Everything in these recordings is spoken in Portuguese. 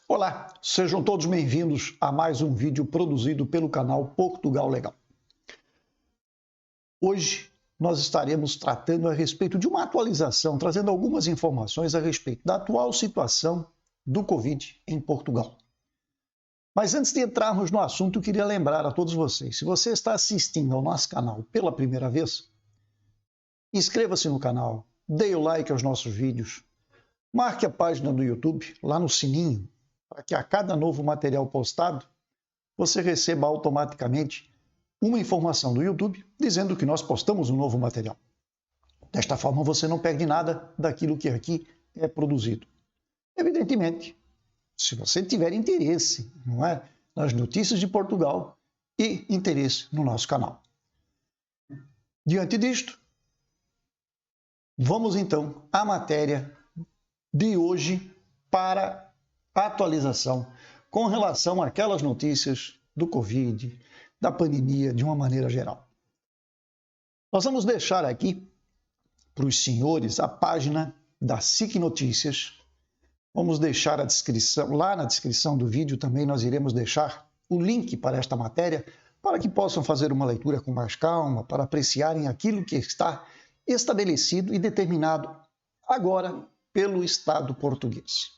Olá, sejam todos bem-vindos a mais um vídeo produzido pelo canal Portugal Legal. Hoje nós estaremos tratando a respeito de uma atualização, trazendo algumas informações a respeito da atual situação do Covid em Portugal. Mas antes de entrarmos no assunto, eu queria lembrar a todos vocês, se você está assistindo ao nosso canal pela primeira vez, inscreva-se no canal, dê o like aos nossos vídeos, marque a página do YouTube, lá no sininho, para que a cada novo material postado, você receba automaticamente uma informação do YouTube dizendo que nós postamos um novo material. Desta forma, você não perde nada daquilo que aqui é produzido. Evidentemente, se você tiver interesse, não é, nas notícias de Portugal e interesse no nosso canal. Diante disto, vamos então à matéria de hoje para atualização com relação àquelas notícias do Covid, da pandemia, de uma maneira geral. Nós vamos deixar aqui para os senhores a página da SIC Notícias. Vamos deixar a descrição, lá na descrição do vídeo também nós iremos deixar o link para esta matéria, para que possam fazer uma leitura com mais calma, para apreciarem aquilo que está estabelecido e determinado agora pelo Estado português.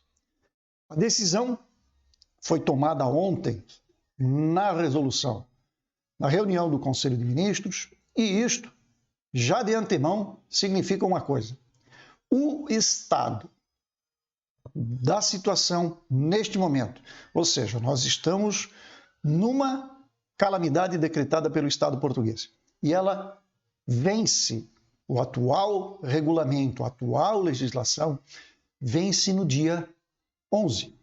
A decisão foi tomada ontem na resolução, na reunião do Conselho de Ministros, e isto, já de antemão, significa uma coisa. O estado da situação neste momento, ou seja, nós estamos numa calamidade decretada pelo Estado português, e ela vence o atual regulamento, a atual legislação, vence no dia 11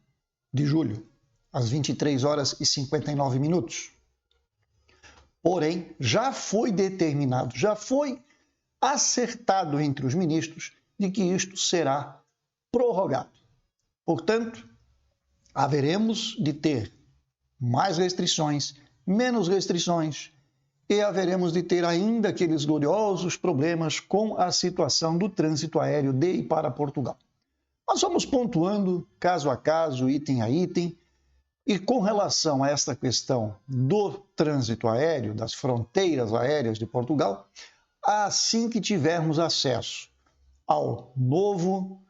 de julho, às 23 horas e 59 minutos. Porém, já foi determinado, já foi acertado entre os ministros de que isto será prorrogado. Portanto, haveremos de ter mais restrições, menos restrições, e haveremos de ter ainda aqueles gloriosos problemas com a situação do trânsito aéreo de e para Portugal. Nós vamos pontuando caso a caso, item a item, e com relação a esta questão do trânsito aéreo, das fronteiras aéreas de Portugal, assim que tivermos acesso ao novo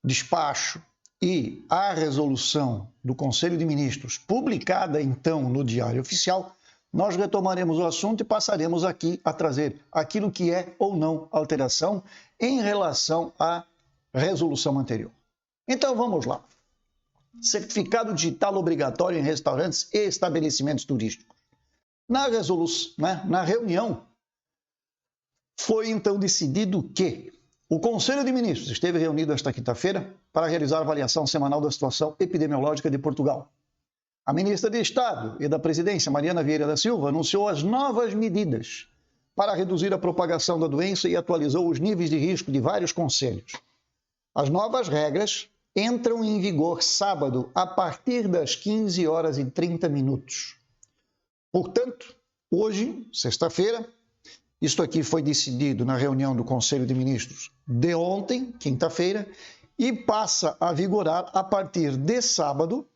despacho e à resolução do Conselho de Ministros, publicada então no Diário Oficial, nós retomaremos o assunto e passaremos aqui a trazer aquilo que é ou não alteração em relação à resolução anterior. Então vamos lá. Certificado digital obrigatório em restaurantes e estabelecimentos turísticos. Na reunião, foi então decidido que o Conselho de Ministros esteve reunido esta quinta-feira para realizar a avaliação semanal da situação epidemiológica de Portugal. A ministra de Estado e da Presidência, Mariana Vieira da Silva, anunciou as novas medidas para reduzir a propagação da doença e atualizou os níveis de risco de vários conselhos. As novas regras entram em vigor sábado a partir das 15 horas e 30 minutos. Portanto, hoje, sexta-feira, isto aqui foi decidido na reunião do Conselho de Ministros de ontem, quinta-feira, e passa a vigorar a partir de sábado,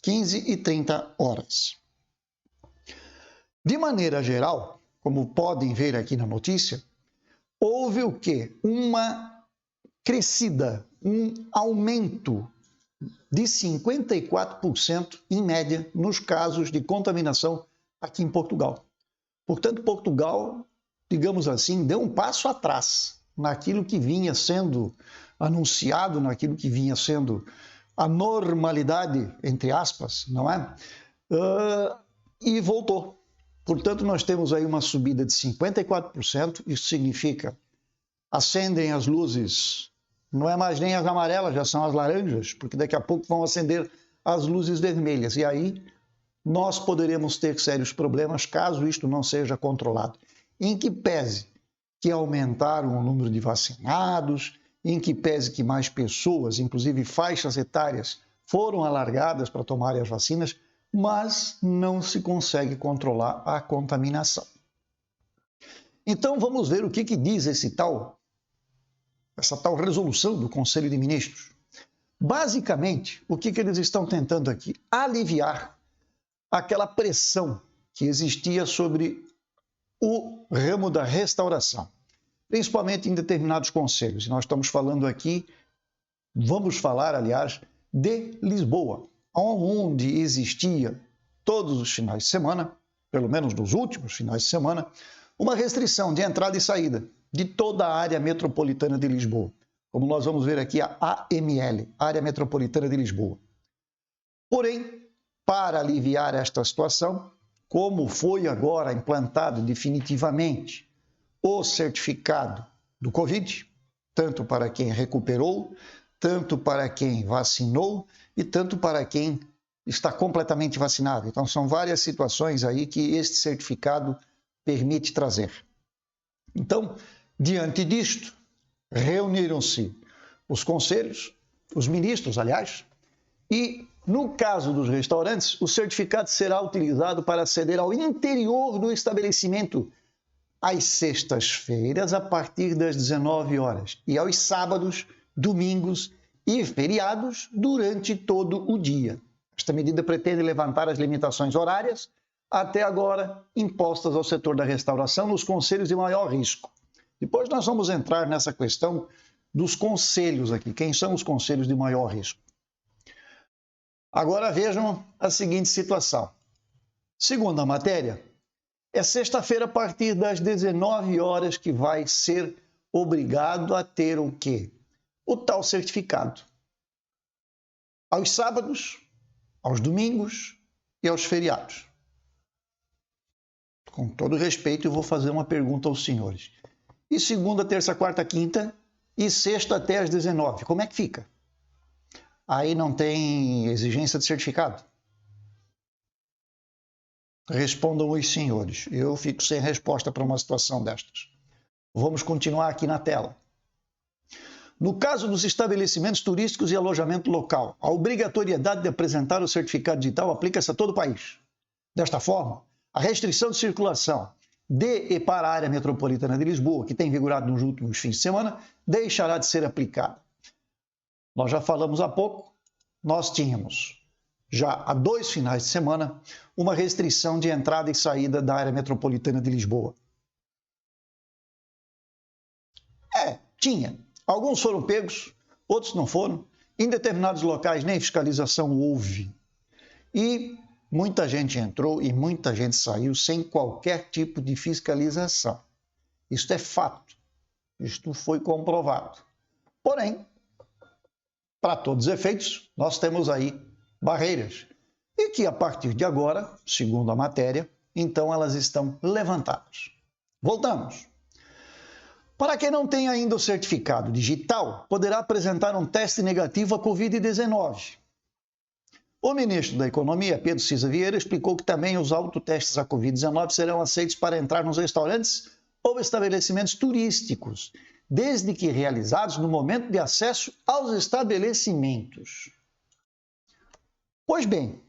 15 e 30 horas. De maneira geral, como podem ver aqui na notícia, houve o quê? Uma crescida, um aumento de 54% em média nos casos de contaminação aqui em Portugal. Portanto, Portugal, digamos assim, deu um passo atrás naquilo que vinha sendo anunciado, naquilo que vinha sendo a normalidade, entre aspas, não é? E voltou. Portanto, nós temos aí uma subida de 54%, isso significa acendem as luzes, não é mais nem as amarelas, já são as laranjas, porque daqui a pouco vão acender as luzes vermelhas. E aí nós poderemos ter sérios problemas caso isto não seja controlado. Em que pese que aumentaram o número de vacinados, em que pese que mais pessoas, inclusive faixas etárias, foram alargadas para tomarem as vacinas, mas não se consegue controlar a contaminação. Então vamos ver o que diz essa tal resolução do Conselho de Ministros. Basicamente, o que eles estão tentando aqui? Aliviar aquela pressão que existia sobre o ramo da restauração, principalmente em determinados concelhos. E nós estamos falando aqui, vamos falar, aliás, de Lisboa, onde existia todos os finais de semana, pelo menos nos últimos finais de semana, uma restrição de entrada e saída de toda a área metropolitana de Lisboa. Como nós vamos ver aqui, a AML, Área Metropolitana de Lisboa. Porém, para aliviar esta situação, como foi agora implantado definitivamente o certificado do Covid, tanto para quem recuperou, tanto para quem vacinou e tanto para quem está completamente vacinado. Então, são várias situações aí que este certificado permite trazer. Então, diante disto, reuniram-se os conselhos, os ministros, aliás, e, no caso dos restaurantes, o certificado será utilizado para aceder ao interior do estabelecimento às sextas-feiras, a partir das 19 horas, e aos sábados, domingos e feriados durante todo o dia. Esta medida pretende levantar as limitações horárias, até agora impostas ao setor da restauração nos concelhos de maior risco. Depois nós vamos entrar nessa questão dos concelhos aqui. Quem são os concelhos de maior risco? Agora vejam a seguinte situação. Segundo a matéria, é sexta-feira a partir das 19 horas que vai ser obrigado a ter o quê? O tal certificado. Aos sábados, aos domingos e aos feriados. Com todo respeito, eu vou fazer uma pergunta aos senhores. E segunda, terça, quarta, quinta e sexta até às 19, como é que fica? Aí não tem exigência de certificado? Respondam os senhores. Eu fico sem resposta para uma situação destas. Vamos continuar aqui na tela. No caso dos estabelecimentos turísticos e alojamento local, a obrigatoriedade de apresentar o certificado digital aplica-se a todo o país. Desta forma, a restrição de circulação de e para a área metropolitana de Lisboa, que tem vigorado nos últimos fins de semana, deixará de ser aplicada. Nós já falamos há pouco, nós tínhamos já há 2 finais de semana uma restrição de entrada e saída da área metropolitana de Lisboa. Tinha. Alguns foram pegos, outros não foram. Em determinados locais nem fiscalização houve. E muita gente entrou e muita gente saiu sem qualquer tipo de fiscalização. Isto é fato. Isto foi comprovado. Porém, para todos os efeitos, nós temos aí barreiras. E que a partir de agora, segundo a matéria, então elas estão levantadas. Voltamos. Para quem não tem ainda o certificado digital, poderá apresentar um teste negativo à Covid-19. O ministro da Economia, Pedro Cisa Vieira, explicou que também os autotestes à Covid-19 serão aceitos para entrar nos restaurantes ou estabelecimentos turísticos, desde que realizados no momento de acesso aos estabelecimentos. Pois bem,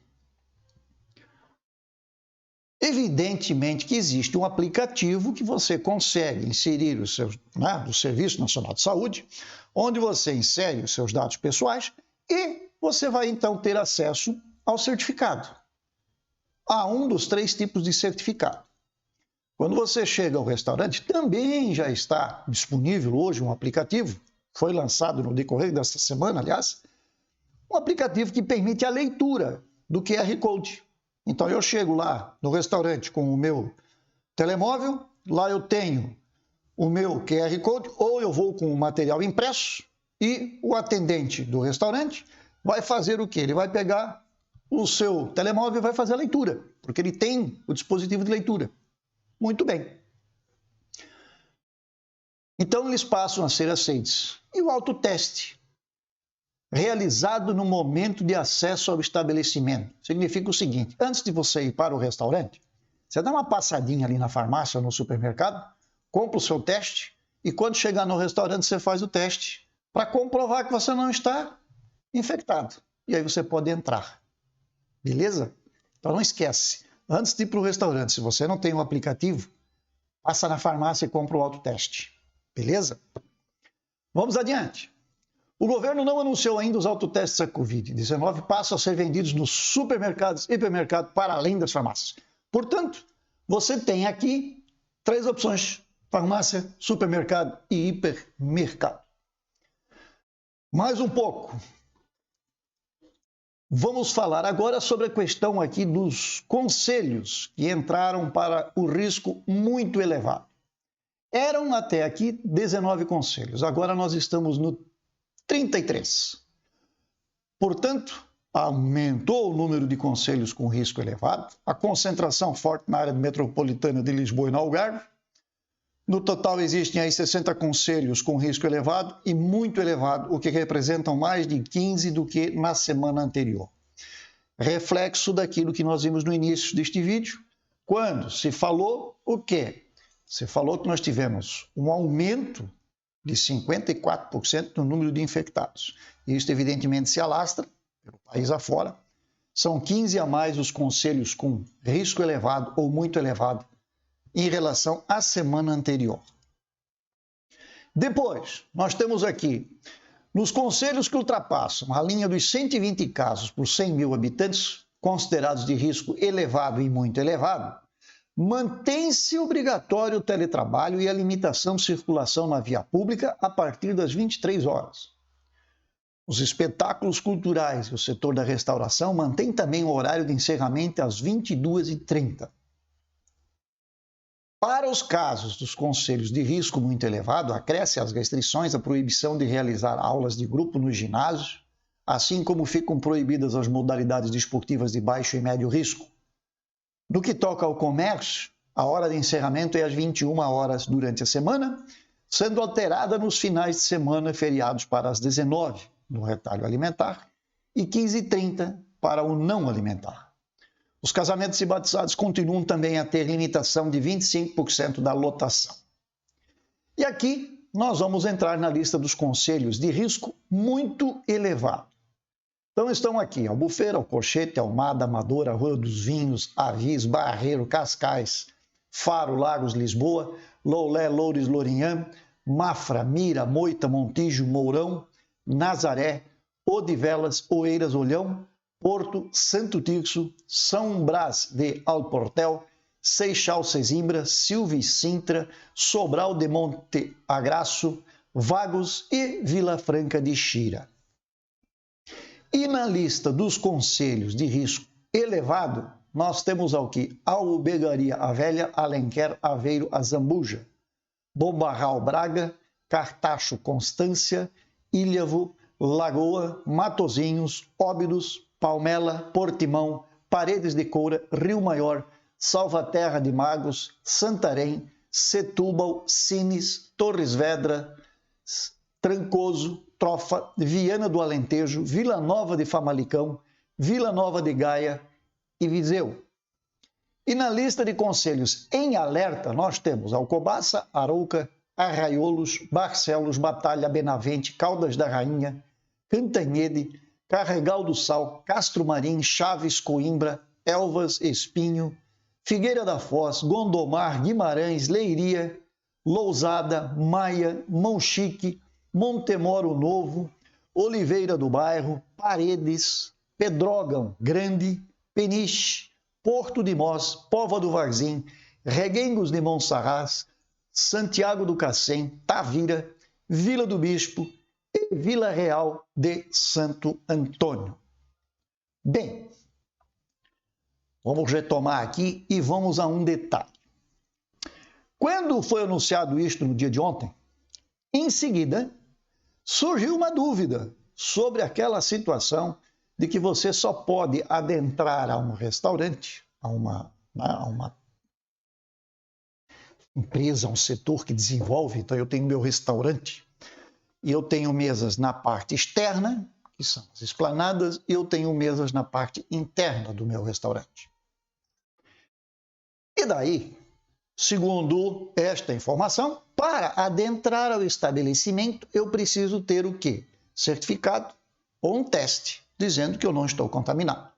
evidentemente que existe um aplicativo que você consegue inserir os seus, do Serviço Nacional de Saúde, onde você insere os seus dados pessoais e você vai então ter acesso ao certificado. Há um dos 3 tipos de certificado. Quando você chega ao restaurante, também já está disponível hoje um aplicativo, foi lançado no decorrer desta semana, aliás, um aplicativo que permite a leitura do QR Code. Então eu chego lá no restaurante com o meu telemóvel, lá eu tenho o meu QR Code, ou eu vou com o material impresso e o atendente do restaurante vai fazer o quê? Ele vai pegar o seu telemóvel e vai fazer a leitura, porque ele tem o dispositivo de leitura. Muito bem. Então eles passam a ser aceitos. E o autoteste? Realizado no momento de acesso ao estabelecimento. Significa o seguinte, antes de você ir para o restaurante, você dá uma passadinha ali na farmácia ou no supermercado, compra o seu teste e quando chegar no restaurante você faz o teste para comprovar que você não está infectado. E aí você pode entrar. Beleza? Então não esquece, antes de ir para o restaurante, se você não tem um aplicativo, passa na farmácia e compra o autoteste. Beleza? Vamos adiante. O governo não anunciou ainda os autotestes da Covid-19 passam a ser vendidos nos supermercados e hipermercados para além das farmácias. Portanto, você tem aqui 3 opções: farmácia, supermercado e hipermercado. Mais um pouco. Vamos falar agora sobre a questão aqui dos conselhos que entraram para o risco muito elevado. Eram até aqui 19 conselhos, agora nós estamos no 33. Portanto, aumentou o número de conselhos com risco elevado, a concentração forte na área metropolitana de Lisboa e no Algarve. No total existem aí 60 conselhos com risco elevado e muito elevado, o que representam mais de 15 do que na semana anterior. Reflexo daquilo que nós vimos no início deste vídeo, quando se falou o quê? Se falou que nós tivemos um aumento de 54% no número de infectados. Isto evidentemente se alastra pelo país afora. São 15 a mais os conselhos com risco elevado ou muito elevado em relação à semana anterior. Depois, nós temos aqui, nos conselhos que ultrapassam a linha dos 120 casos por 100 mil habitantes, considerados de risco elevado e muito elevado, mantém-se obrigatório o teletrabalho e a limitação de circulação na via pública a partir das 23 horas. Os espetáculos culturais e o setor da restauração mantêm também o horário de encerramento às 22h30. Para os casos dos conselhos de risco muito elevado, acresce as restrições à proibição de realizar aulas de grupo nos ginásios, assim como ficam proibidas as modalidades desportivas de baixo e médio risco. No que toca ao comércio, a hora de encerramento é às 21 horas durante a semana, sendo alterada nos finais de semana e feriados para as 19 no retalho alimentar e 15h30 para o não alimentar. Os casamentos e batizados continuam também a ter limitação de 25% da lotação. E aqui nós vamos entrar na lista dos conselhos de risco muito elevado. Então estão aqui Albufeira, Alcochete, Almada, Amadora, Rua dos Vinhos, Avis, Barreiro, Cascais, Faro, Lagos, Lisboa, Loulé, Loures, Lourinhã, Mafra, Mira, Moita, Montijo, Mourão, Nazaré, Odivelas, Oeiras, Olhão, Porto, Santo Tirso, São Brás de Alportel, Seixal, Sesimbra, Silva e Sintra, Sobral de Monte Agraço, Vagos e Vila Franca de Xira. E na lista dos conselhos de risco elevado, nós temos aqui Albergaria a Velha, Alenquer, Aveiro, Azambuja, Bombarral, Braga, Cartacho, Constância, Ilhavo, Lagoa, Matozinhos, Óbidos, Palmela, Portimão, Paredes de Coura, Rio Maior, Salvaterra de Magos, Santarém, Setúbal, Sines, Torres Vedras, Trancoso, Trofa, Viana do Alentejo, Vila Nova de Famalicão, Vila Nova de Gaia e Viseu. E na lista de conselhos em alerta nós temos Alcobaça, Arouca, Arraiolos, Barcelos, Batalha, Benavente, Caldas da Rainha, Cantanhede, Carregal do Sal, Castro Marim, Chaves, Coimbra, Elvas, Espinho, Figueira da Foz, Gondomar, Guimarães, Leiria, Lousada, Maia, Monchique, Montemoro Novo, Oliveira do Bairro, Paredes, Pedrógão Grande, Peniche, Porto de Mós, Póvoa do Varzim, Reguengos de Monsaraz, Santiago do Cacém, Tavira, Vila do Bispo e Vila Real de Santo Antônio. Bem, vamos retomar aqui e vamos a um detalhe. Quando foi anunciado isto no dia de ontem, em seguida surgiu uma dúvida sobre aquela situação de que você só pode adentrar a um restaurante, a uma empresa, a um setor que desenvolve. Então eu tenho meu restaurante e eu tenho mesas na parte externa, que são as esplanadas, e eu tenho mesas na parte interna do meu restaurante. E daí, segundo esta informação, para adentrar ao estabelecimento, eu preciso ter o quê? Certificado ou um teste, dizendo que eu não estou contaminado.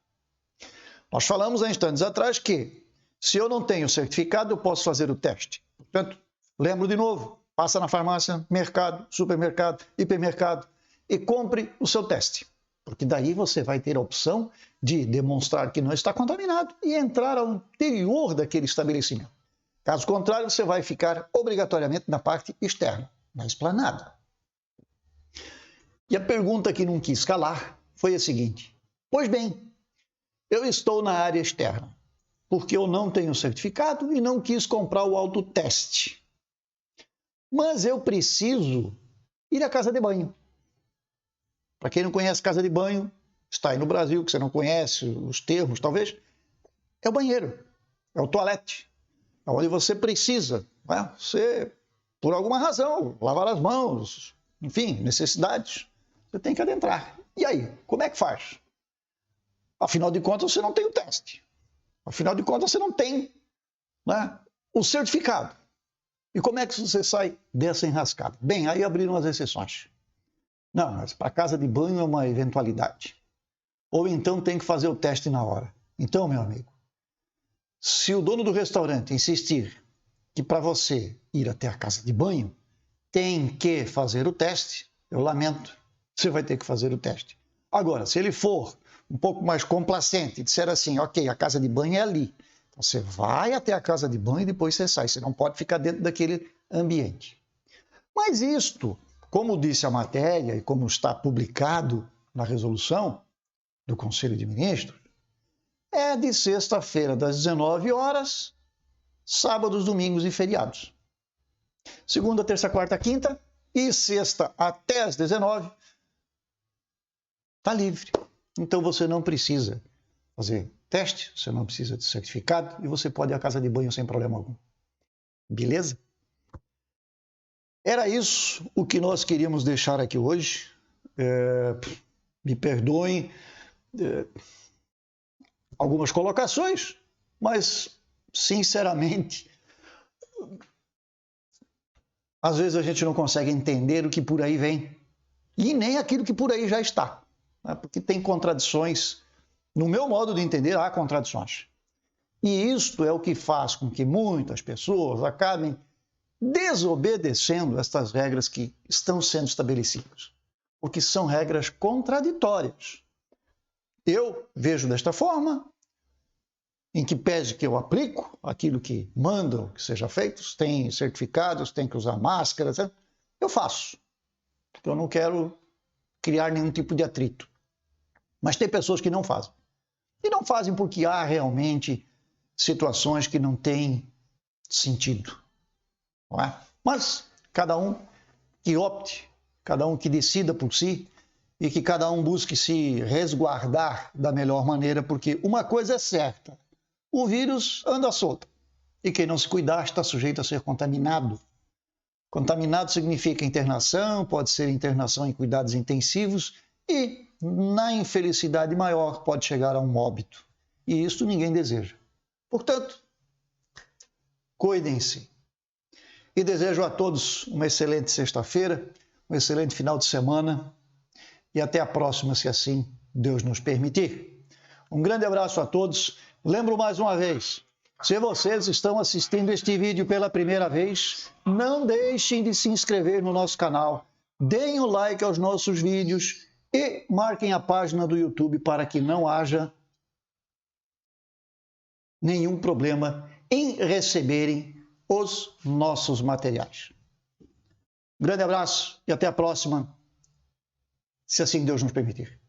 Nós falamos há instantes atrás que, se eu não tenho certificado, eu posso fazer o teste. Portanto, lembro de novo, passa na farmácia, mercado, supermercado, hipermercado, e compre o seu teste, porque daí você vai ter a opção de demonstrar que não está contaminado e entrar ao interior daquele estabelecimento. Caso contrário, você vai ficar obrigatoriamente na parte externa, na esplanada. E a pergunta que não quis calar foi a seguinte: pois bem, eu estou na área externa, porque eu não tenho certificado e não quis comprar o autoteste. Mas eu preciso ir à casa de banho. Para quem não conhece casa de banho, está aí no Brasil, que você não conhece os termos, talvez, é o banheiro, é o toalete, é onde você precisa, né? Você, por alguma razão, lavar as mãos, enfim, necessidades, você tem que adentrar. E aí, como é que faz? Afinal de contas, você não tem o teste. Afinal de contas, você não tem, né, o certificado. E como é que você sai dessa enrascada? Bem, aí abriram as exceções. Não, mas para casa de banho é uma eventualidade. Ou então tem que fazer o teste na hora. Então, meu amigo, se o dono do restaurante insistir que para você ir até a casa de banho tem que fazer o teste, eu lamento, você vai ter que fazer o teste. Agora, se ele for um pouco mais complacente e disser assim, ok, a casa de banho é ali, então você vai até a casa de banho e depois você sai, você não pode ficar dentro daquele ambiente. Mas isto, como disse a matéria e como está publicado na resolução do Conselho de Ministros, é de sexta-feira das 19 horas, sábados, domingos e feriados. Segunda, terça, quarta, quinta e sexta até as 19, está livre. Então você não precisa fazer teste, você não precisa de certificado e você pode ir à casa de banho sem problema algum. Beleza? Era isso o que nós queríamos deixar aqui hoje. Me perdoem algumas colocações, mas, sinceramente, às vezes a gente não consegue entender o que por aí vem e nem aquilo que por aí já está, né? Porque tem contradições. No meu modo de entender, há contradições. E isto é o que faz com que muitas pessoas acabem desobedecendo estas regras que estão sendo estabelecidas, porque são regras contraditórias. Eu vejo desta forma, em que pese que eu aplico aquilo que mandam que seja feito, tem certificados, tem que usar máscaras, eu faço, porque eu não quero criar nenhum tipo de atrito. Mas tem pessoas que não fazem. E não fazem porque há realmente situações que não têm sentido. Não é? Mas cada um que opte, cada um que decida por si e que cada um busque se resguardar da melhor maneira, porque uma coisa é certa, o vírus anda solto e quem não se cuidar está sujeito a ser contaminado. Contaminado significa internação, pode ser internação em cuidados intensivos e, na infelicidade maior, pode chegar a um óbito. E isso ninguém deseja. Portanto, cuidem-se. E desejo a todos uma excelente sexta-feira, um excelente final de semana e até a próxima, se assim Deus nos permitir. Um grande abraço a todos. Lembro mais uma vez, se vocês estão assistindo este vídeo pela primeira vez, não deixem de se inscrever no nosso canal, deem o like aos nossos vídeos e marquem a página do YouTube para que não haja nenhum problema em receberem os nossos materiais. Grande abraço e até a próxima, se assim Deus nos permitir.